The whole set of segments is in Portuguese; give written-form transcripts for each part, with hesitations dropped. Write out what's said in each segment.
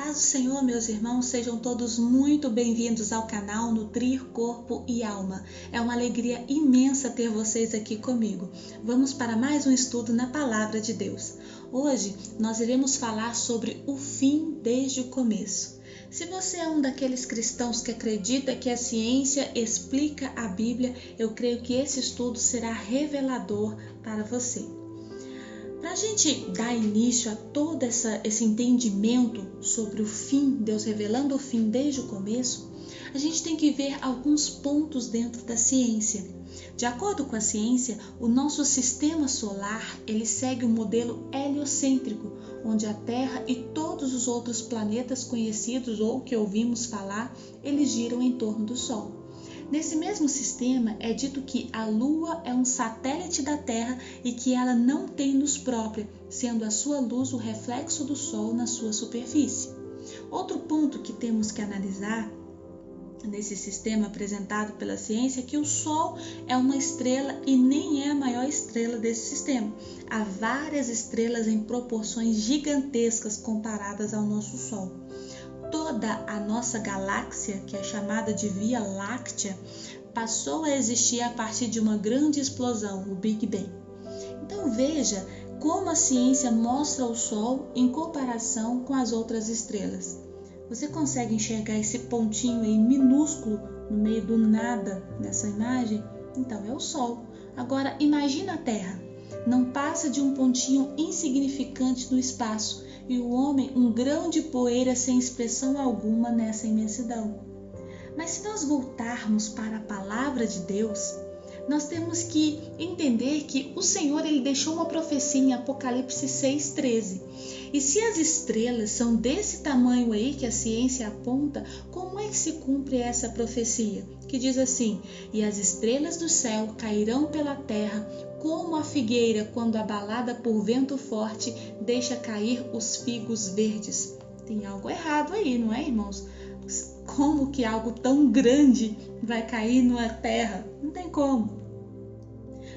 paz do Senhor, meus irmãos, sejam todos muito bem-vindos ao canal Nutrir Corpo e Alma. É uma alegria imensa ter vocês aqui comigo. Vamos para mais um estudo na Palavra de Deus. Hoje nós iremos falar sobre o fim desde o começo. Se você é um daqueles cristãos que acredita que a ciência explica a Bíblia, eu creio que esse estudo será revelador para você. Para a gente dar início a todo esse entendimento sobre o fim, Deus revelando o fim desde o começo, a gente tem que ver alguns pontos dentro da ciência. De acordo com a ciência, o nosso sistema solar ele segue um modelo heliocêntrico, onde a Terra e todos os outros planetas conhecidos ou que ouvimos falar, eles giram em torno do Sol. Nesse mesmo sistema, é dito que a Lua é um satélite da Terra e que ela não tem luz própria, sendo a sua luz o reflexo do Sol na sua superfície. Outro ponto que temos que analisar nesse sistema apresentado pela ciência é que o Sol é uma estrela e nem é a maior estrela desse sistema. Há várias estrelas em proporções gigantescas comparadas ao nosso Sol. Toda a nossa galáxia, que é chamada de Via Láctea, passou a existir a partir de uma grande explosão, o Big Bang. Então veja como a ciência mostra o Sol em comparação com as outras estrelas. Você consegue enxergar esse pontinho aí minúsculo no meio do nada nessa imagem? Então é o Sol. Agora imagina a Terra. Não passa de um pontinho insignificante no espaço. E o homem um grão de poeira sem expressão alguma nessa imensidão. Mas se nós voltarmos para a palavra de Deus, nós temos que entender que o Senhor ele deixou uma profecia em Apocalipse 6:13. E se as estrelas são desse tamanho aí que a ciência aponta, como é que se cumpre essa profecia? Que diz assim: e as estrelas do céu cairão pela terra, como a figueira quando abalada por vento forte deixa cair os figos verdes. Tem algo errado aí, não é, irmãos? Como que algo tão grande vai cair na terra? Não tem como.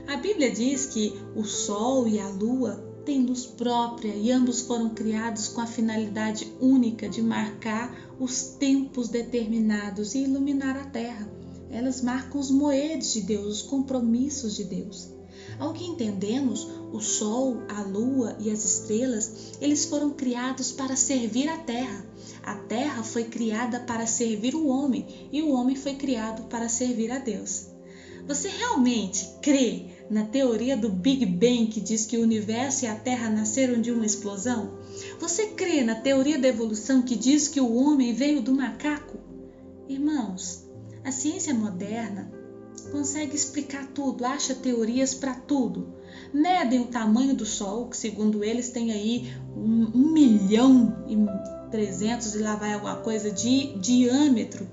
A Bíblia diz que o Sol e a Lua têm luz própria e ambos foram criados com a finalidade única de marcar os tempos determinados e iluminar a terra. Elas marcam os moedos de Deus, os compromissos de Deus. Ao que entendemos, o Sol, a Lua e as estrelas, eles foram criados para servir a Terra. A Terra foi criada para servir o homem e o homem foi criado para servir a Deus. Você realmente crê na teoria do Big Bang que diz que o universo e a Terra nasceram de uma explosão? Você crê na teoria da evolução que diz que o homem veio do macaco? Irmãos, a ciência moderna consegue explicar tudo, acha teorias para tudo. Medem o tamanho do Sol, que segundo eles tem aí 1.300.000 e lá vai alguma coisa de diâmetro.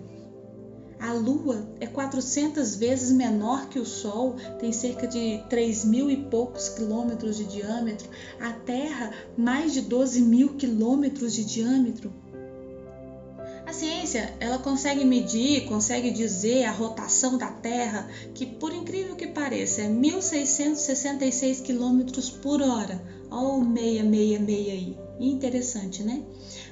A Lua é 400 vezes menor que o Sol, tem cerca de 3.000 e poucos quilômetros de diâmetro. A Terra, mais de 12.000 quilômetros de diâmetro. A ciência, ela consegue medir, consegue dizer a rotação da Terra, que por incrível que pareça, é 1.666 km por hora. Olha o 666 aí. Interessante, né?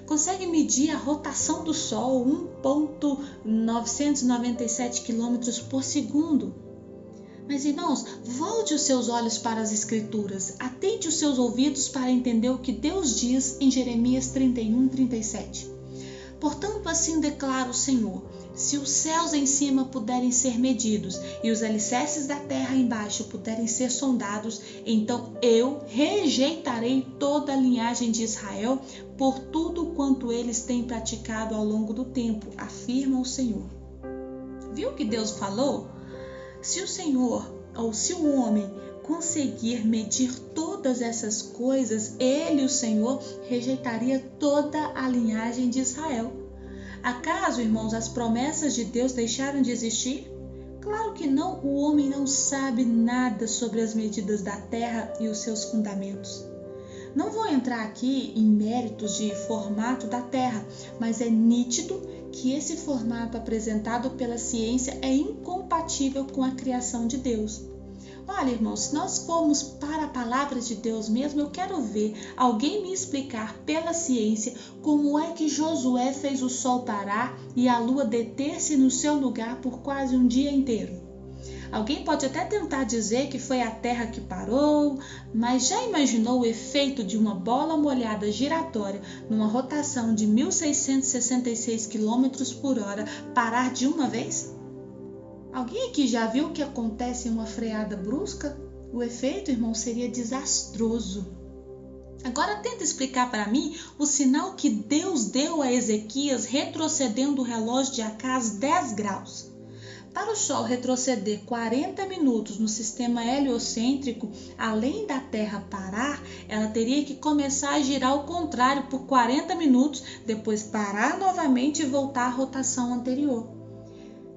Consegue medir a rotação do Sol, 1.997 km por segundo. Mas, irmãos, volte os seus olhos para as Escrituras, atente os seus ouvidos para entender o que Deus diz em Jeremias 31:37. Portanto, assim declara o Senhor: se os céus em cima puderem ser medidos e os alicerces da terra embaixo puderem ser sondados, então eu rejeitarei toda a linhagem de Israel por tudo quanto eles têm praticado ao longo do tempo, afirma o Senhor. Viu o que Deus falou? Se o Senhor ou se o homem conseguir medir todas essas coisas, ele, o Senhor, rejeitaria toda a linhagem de Israel. Acaso, irmãos, as promessas de Deus deixaram de existir? Claro que não, o homem não sabe nada sobre as medidas da terra e os seus fundamentos. Não vou entrar aqui em méritos de formato da terra, mas é nítido que esse formato apresentado pela ciência é incompatível com a criação de Deus. Olha, irmãos, se nós formos para a palavra de Deus mesmo, eu quero ver alguém me explicar pela ciência como é que Josué fez o sol parar e a lua deter-se no seu lugar por quase um dia inteiro. Alguém pode até tentar dizer que foi a Terra que parou, mas já imaginou o efeito de uma bola molhada giratória numa rotação de 1.666 km por hora parar de uma vez? Alguém aqui já viu o que acontece em uma freada brusca? O efeito, irmão, seria desastroso. Agora tenta explicar para mim o sinal que Deus deu a Ezequias retrocedendo o relógio de Acás 10 graus. Para o Sol retroceder 40 minutos no sistema heliocêntrico, além da Terra parar, ela teria que começar a girar ao contrário por 40 minutos, depois parar novamente e voltar à rotação anterior.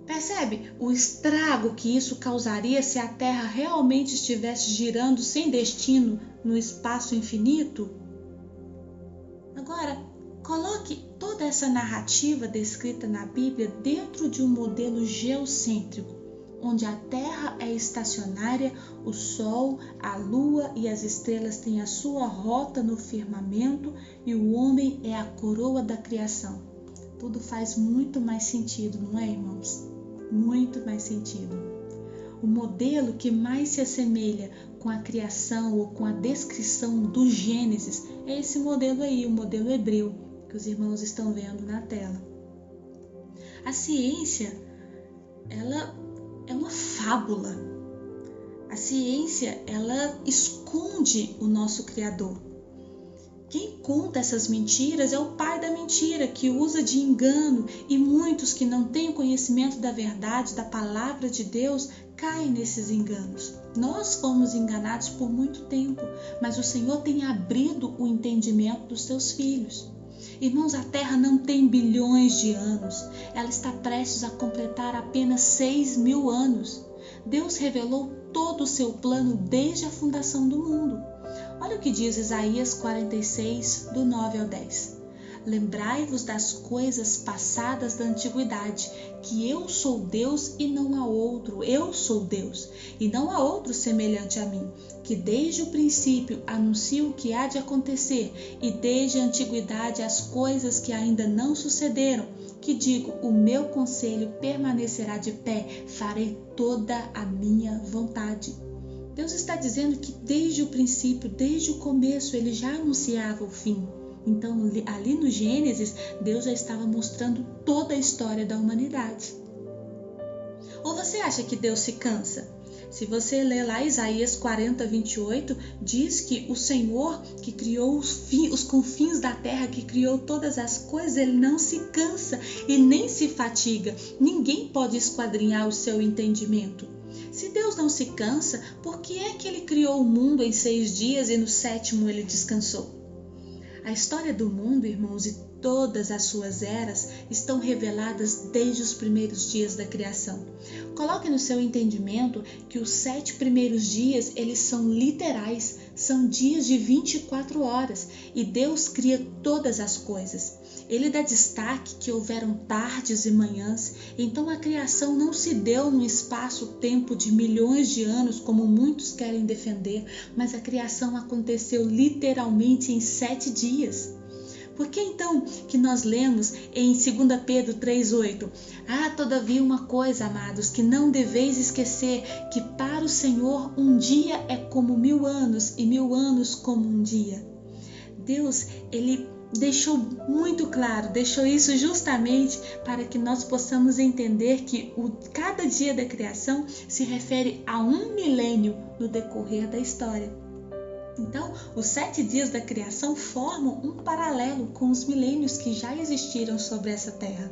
Percebe o estrago que isso causaria se a Terra realmente estivesse girando sem destino no espaço infinito? Agora, coloque toda essa narrativa descrita na Bíblia dentro de um modelo geocêntrico, onde a Terra é estacionária, o Sol, a Lua e as estrelas têm a sua rota no firmamento e o homem é a coroa da criação. Tudo faz muito mais sentido, não é, irmãos? Muito mais sentido. O modelo que mais se assemelha com a criação ou com a descrição do Gênesis é esse modelo aí, o modelo hebreu, que os irmãos estão vendo na tela. A ciência, ela é uma fábula. A ciência, ela esconde o nosso Criador. Quem conta essas mentiras é o pai da mentira, que usa de engano, e muitos que não têm conhecimento da verdade, da palavra de Deus, caem nesses enganos. Nós fomos enganados por muito tempo, mas o Senhor tem abrido o entendimento dos seus filhos. Irmãos, a Terra não tem bilhões de anos, ela está prestes a completar apenas 6.000 anos. Deus revelou todo o seu plano desde a fundação do mundo. Olha o que diz Isaías 46, do 9 ao 10. Lembrai-vos das coisas passadas da antiguidade, que eu sou Deus e não há outro, eu sou Deus, e não há outro semelhante a mim, que desde o princípio anuncio o que há de acontecer, e desde a antiguidade as coisas que ainda não sucederam, que digo, o meu conselho permanecerá de pé, farei toda a minha vontade. Deus está dizendo que desde o princípio, desde o começo, ele já anunciava o fim. Então, ali no Gênesis, Deus já estava mostrando toda a história da humanidade. Ou você acha que Deus se cansa? Se você ler lá Isaías 40, 28, diz que o Senhor que criou os confins da terra, que criou todas as coisas, ele não se cansa e nem se fatiga. Ninguém pode esquadrinhar o seu entendimento. Se Deus não se cansa, por que é que ele criou o mundo em 6 dias e no 7º ele descansou? A história do mundo, irmãos, e todas as suas eras estão reveladas desde os primeiros dias da criação. Coloque no seu entendimento que os 7 primeiros dias, eles são literais, são dias de 24 horas e Deus cria todas as coisas. Ele dá destaque que houveram tardes e manhãs, então a criação não se deu num espaço-tempo de milhões de anos, como muitos querem defender, mas a criação aconteceu literalmente em 7 dias. Por que então que nós lemos em 2 Pedro 3,8? Todavia uma coisa, amados, que não deveis esquecer, que para o Senhor um dia é como 1000 anos e 1000 anos como um dia. Deus, ele deixou muito claro, deixou isso justamente para que nós possamos entender que cada dia da criação se refere a 1 milênio no decorrer da história. Então, os 7 dias da criação formam um paralelo com os milênios que já existiram sobre essa terra.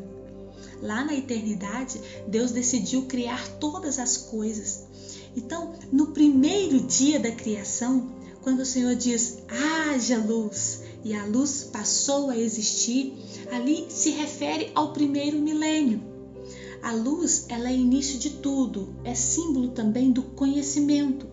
Lá na eternidade, Deus decidiu criar todas as coisas. Então, no primeiro dia da criação, quando o Senhor diz, haja luz, e a luz passou a existir, ali se refere ao primeiro milênio. A luz, ela é início de tudo, é símbolo também do conhecimento.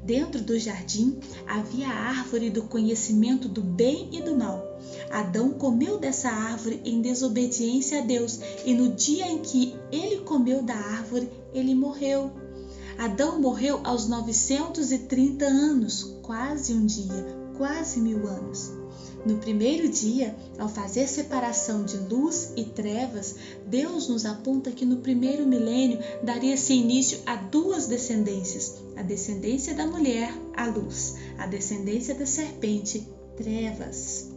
Dentro do jardim havia a árvore do conhecimento do bem e do mal. Adão comeu dessa árvore em desobediência a Deus, e no dia em que ele comeu da árvore, ele morreu. Adão morreu aos 930 anos, quase um dia, quase 1000 anos. No primeiro dia, ao fazer separação de luz e trevas, Deus nos aponta que no primeiro milênio daria-se início a 2 descendências: a descendência da mulher, a luz; a descendência da serpente, trevas.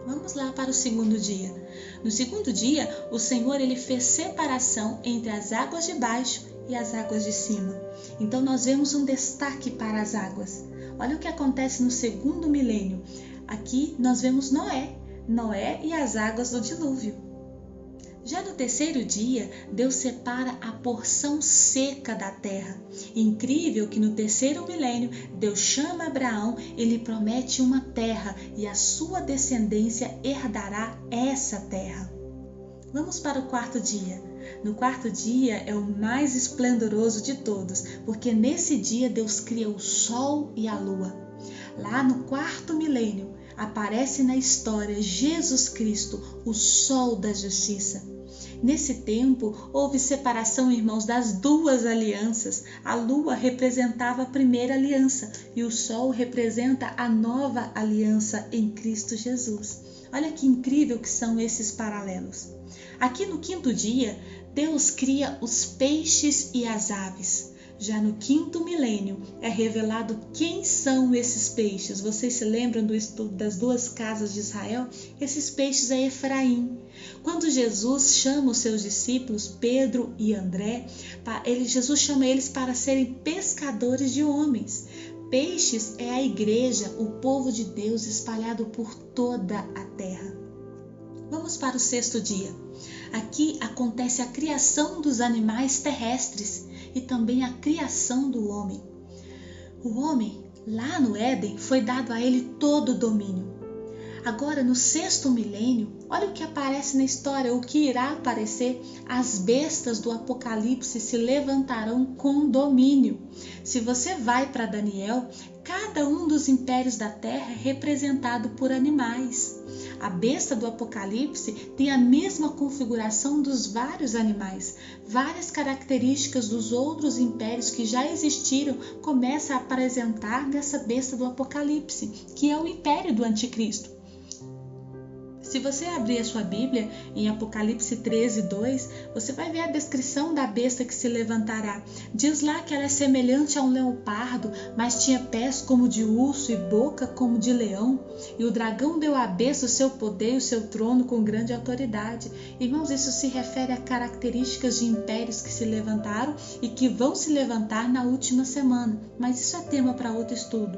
Vamos lá para o segundo dia. No segundo dia, o Senhor ele fez separação entre as águas de baixo e as águas de cima. Então nós vemos um destaque para as águas. Olha o que acontece no segundo milênio. Aqui nós vemos Noé e as águas do dilúvio. Já no terceiro dia, Deus separa a porção seca da terra. Incrível que no terceiro milênio, Deus chama Abraão e lhe promete uma terra e a sua descendência herdará essa terra. Vamos para o quarto dia. No quarto dia é o mais esplendoroso de todos, porque nesse dia Deus cria o sol e a lua. Lá no quarto milênio, aparece na história Jesus Cristo, o sol da justiça. Nesse tempo, houve separação, irmãos, das 2 alianças. A lua representava a primeira aliança e o sol representa a nova aliança em Cristo Jesus. Olha que incrível que são esses paralelos. Aqui no quinto dia, Deus cria os peixes e as aves. Já no quinto milênio é revelado quem são esses peixes. Vocês se lembram do estudo das 2 casas de Israel? Esses peixes é Efraim. Quando Jesus chama os seus discípulos, Pedro e André, Jesus chama eles para serem pescadores de homens. Peixes é a igreja, o povo de Deus espalhado por toda a terra. Vamos para o sexto dia. Aqui acontece a criação dos animais terrestres e também a criação do homem. O homem, lá no Éden, foi dado a ele todo o domínio. Agora, no sexto milênio, olha o que aparece na história, o que irá aparecer: as bestas do Apocalipse se levantarão com domínio. Se você vai para Daniel, cada um dos impérios da terra é representado por animais. A besta do Apocalipse tem a mesma configuração dos vários animais. Várias características dos outros impérios que já existiram começam a apresentar nessa besta do Apocalipse, que é o império do Anticristo. Se você abrir a sua Bíblia em Apocalipse 13:2, você vai ver a descrição da besta que se levantará. Diz lá que ela é semelhante a um leopardo, mas tinha pés como de urso e boca como de leão. E o dragão deu à besta o seu poder e o seu trono com grande autoridade. Irmãos, isso se refere a características de impérios que se levantaram e que vão se levantar na última semana. Mas isso é tema para outro estudo.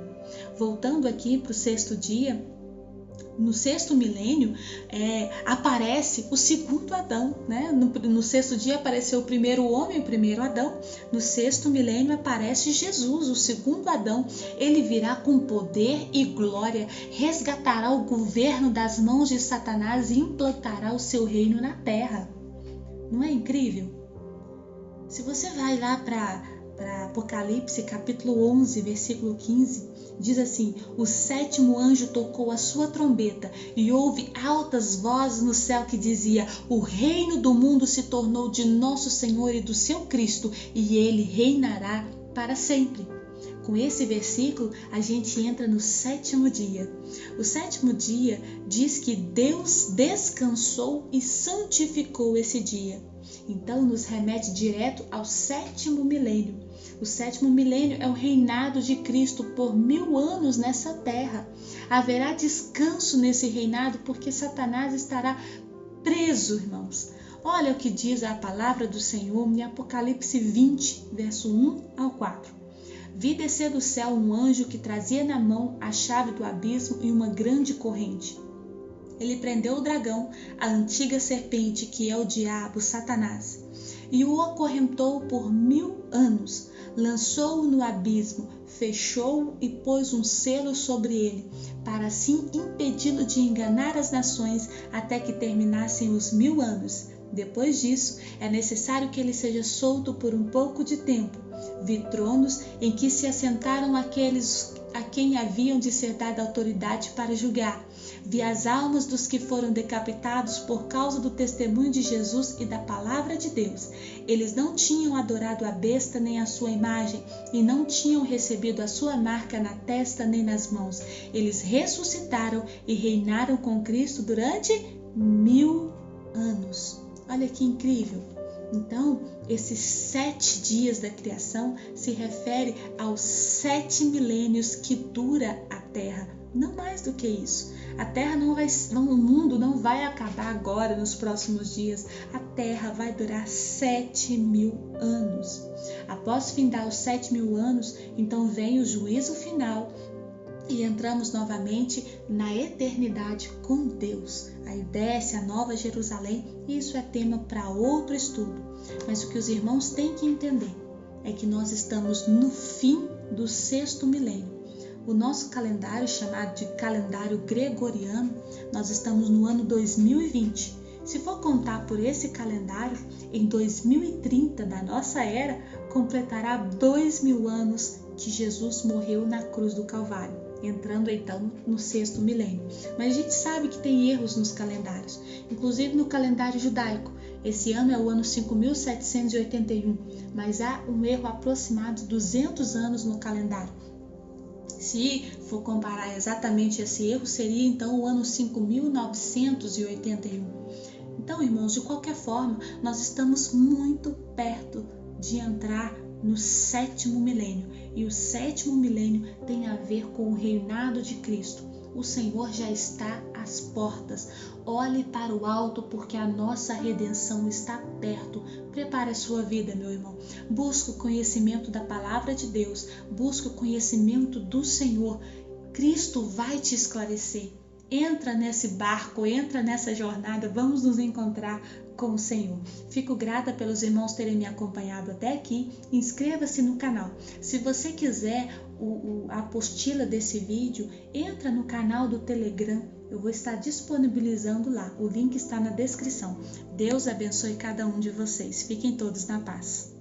Voltando aqui para o sexto dia, no sexto milênio aparece o segundo Adão, né? No sexto dia apareceu o primeiro homem, o primeiro Adão. No sexto milênio aparece Jesus, o segundo Adão. Ele virá com poder e glória, resgatará o governo das mãos de Satanás e implantará o seu reino na terra. Não é incrível? Se você vai lá para Apocalipse capítulo 11, versículo 15, diz assim: o sétimo anjo tocou a sua trombeta e houve altas vozes no céu que dizia: o reino do mundo se tornou de nosso Senhor e do seu Cristo, e ele reinará para sempre. Com esse versículo, a gente entra no sétimo dia. O sétimo dia diz que Deus descansou e santificou esse dia. Então, nos remete direto ao sétimo milênio. O sétimo milênio é o reinado de Cristo por 1000 anos nessa terra. Haverá descanso nesse reinado porque Satanás estará preso, irmãos. Olha o que diz a palavra do Senhor em Apocalipse 20, verso 1 ao 4. Vi descer do céu um anjo que trazia na mão a chave do abismo e uma grande corrente. Ele prendeu o dragão, a antiga serpente, que é o diabo, Satanás, e o acorrentou por 1000 anos. Lançou-o no abismo, fechou-o e pôs um selo sobre ele, para assim impedi-lo de enganar as nações até que terminassem os 1000 anos. Depois disso, é necessário que ele seja solto por um pouco de tempo. Vi tronos em que se assentaram aqueles a quem haviam de ser dada autoridade para julgar. Vi as almas dos que foram decapitados por causa do testemunho de Jesus e da palavra de Deus. Eles não tinham adorado a besta nem a sua imagem, e não tinham recebido a sua marca na testa nem nas mãos. Eles ressuscitaram e reinaram com Cristo durante 1000 anos. Olha que incrível! Então, esses 7 dias da criação se refere aos 7 milênios que dura a Terra. Não mais do que isso. A Terra o mundo não vai acabar agora nos próximos dias. A Terra vai durar 7.000 anos. Após findar os 7.000 anos, então vem o juízo final e entramos novamente na eternidade com Deus. Aí desce a Nova Jerusalém e isso é tema para outro estudo. Mas o que os irmãos têm que entender é que nós estamos no fim do 6º milênio. O nosso calendário, chamado de calendário gregoriano, nós estamos no ano 2020. Se for contar por esse calendário, em 2030 da nossa era, completará 2.000 anos que Jesus morreu na cruz do Calvário, entrando então no 6º milênio. Mas a gente sabe que tem erros nos calendários, inclusive no calendário judaico. Esse ano é o ano 5.781, mas há um erro aproximado de 200 anos no calendário. Se for comparar exatamente esse erro, seria então o ano 5.981. Então, irmãos, de qualquer forma, nós estamos muito perto de entrar no 7º milênio. E o 7º milênio tem a ver com o reinado de Cristo. O Senhor já está às portas. Olhe para o alto, porque a nossa redenção está perto. Prepare a sua vida, meu irmão. Busque o conhecimento da palavra de Deus. Busque o conhecimento do Senhor. Cristo vai te esclarecer. Entra nesse barco, entra nessa jornada. Vamos nos encontrar com o Senhor. Fico grata pelos irmãos terem me acompanhado até aqui. Inscreva-se no canal. Se você quiser a apostila desse vídeo, entra no canal do Telegram. Eu vou estar disponibilizando lá. O link está na descrição. Deus abençoe cada um de vocês. Fiquem todos na paz.